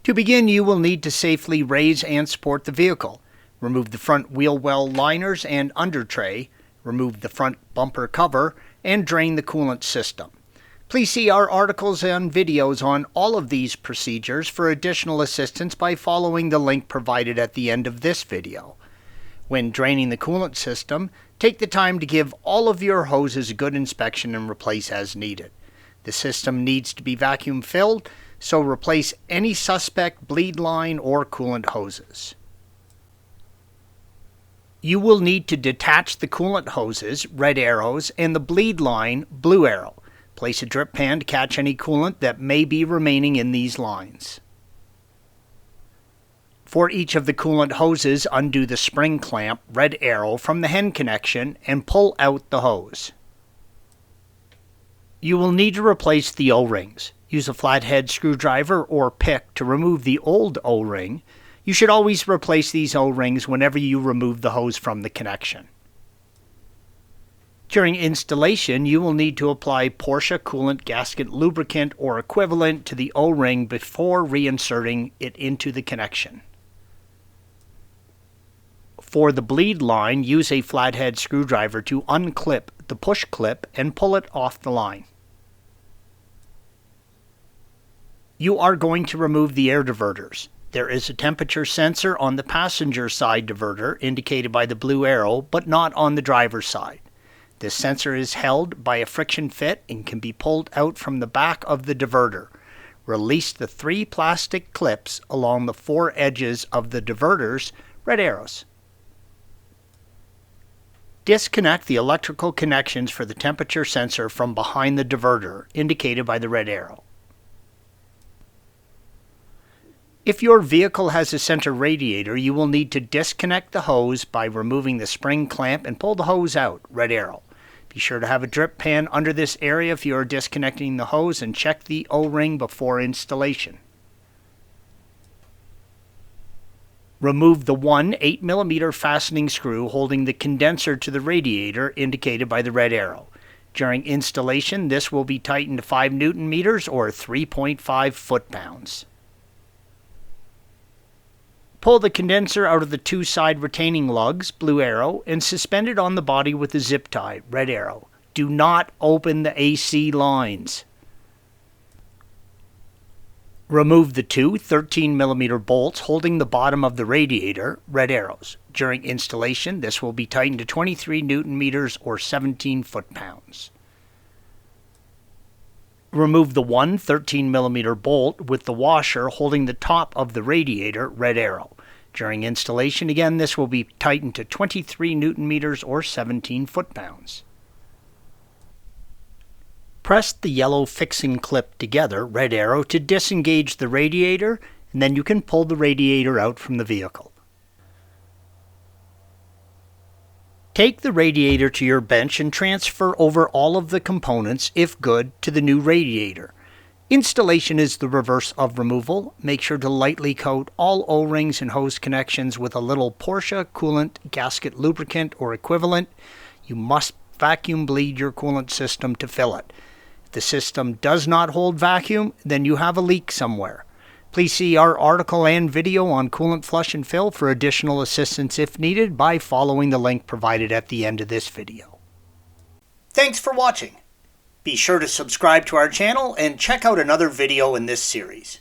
To begin, you will need to safely raise and support the vehicle. Remove the front wheel well liners and under tray, remove the front bumper cover, and drain the coolant system. Please see our articles and videos on all of these procedures for additional assistance by following the link provided at the end of this video. When draining the coolant system, take the time to give all of your hoses a good inspection and replace as needed. The system needs to be vacuum filled, so replace any suspect bleed line or coolant hoses. You will need to detach the coolant hoses, red arrows, and the bleed line, blue arrow. Place a drip pan to catch any coolant that may be remaining in these lines. For each of the coolant hoses, undo the spring clamp, red arrow, from the hen connection and pull out the hose. You will need to replace the O-rings. Use a flathead screwdriver or pick to remove the old O-ring. You should always replace these O-rings whenever you remove the hose from the connection. During installation, you will need to apply Porsche coolant gasket lubricant or equivalent to the O-ring before reinserting it into the connection. For the bleed line, use a flathead screwdriver to unclip the push clip and pull it off the line. You are going to remove the air diverters. There is a temperature sensor on the passenger side diverter indicated by the blue arrow, but not on the driver's side. This sensor is held by a friction fit and can be pulled out from the back of the diverter. Release the 3 plastic clips along the 4 edges of the diverters, red arrows. Disconnect the electrical connections for the temperature sensor from behind the diverter, indicated by the red arrow. If your vehicle has a center radiator, you will need to disconnect the hose by removing the spring clamp and pull the hose out, red arrow. Be sure to have a drip pan under this area if you are disconnecting the hose and check the O-ring before installation. Remove the one 8mm fastening screw holding the condenser to the radiator indicated by the red arrow. During installation, this will be tightened to 5 Nm or 3.5 foot-pounds. Pull the condenser out of the 2 side retaining lugs, blue arrow, and suspend it on the body with a zip tie, red arrow. Do not open the AC lines. Remove the 2 13mm bolts holding the bottom of the radiator, red arrows. During installation, this will be tightened to 23 Nm or 17 foot-pounds. Remove the 1 13mm bolt with the washer holding the top of the radiator, red arrow. During installation, again, this will be tightened to 23 Nm or 17 foot-pounds. Press the yellow fixing clip together, red arrow, to disengage the radiator, and then you can pull the radiator out from the vehicle. Take the radiator to your bench and transfer over all of the components, if good, to the new radiator. Installation is the reverse of removal. Make sure to lightly coat all O-rings and hose connections with a little Porsche coolant gasket lubricant or equivalent. You must vacuum bleed your coolant system to fill it. If the system does not hold vacuum, then you have a leak somewhere. Please see our article and video on coolant flush and fill for additional assistance if needed by following the link provided at the end of this video. Thanks for watching. Be sure to subscribe to our channel and check out another video in this series.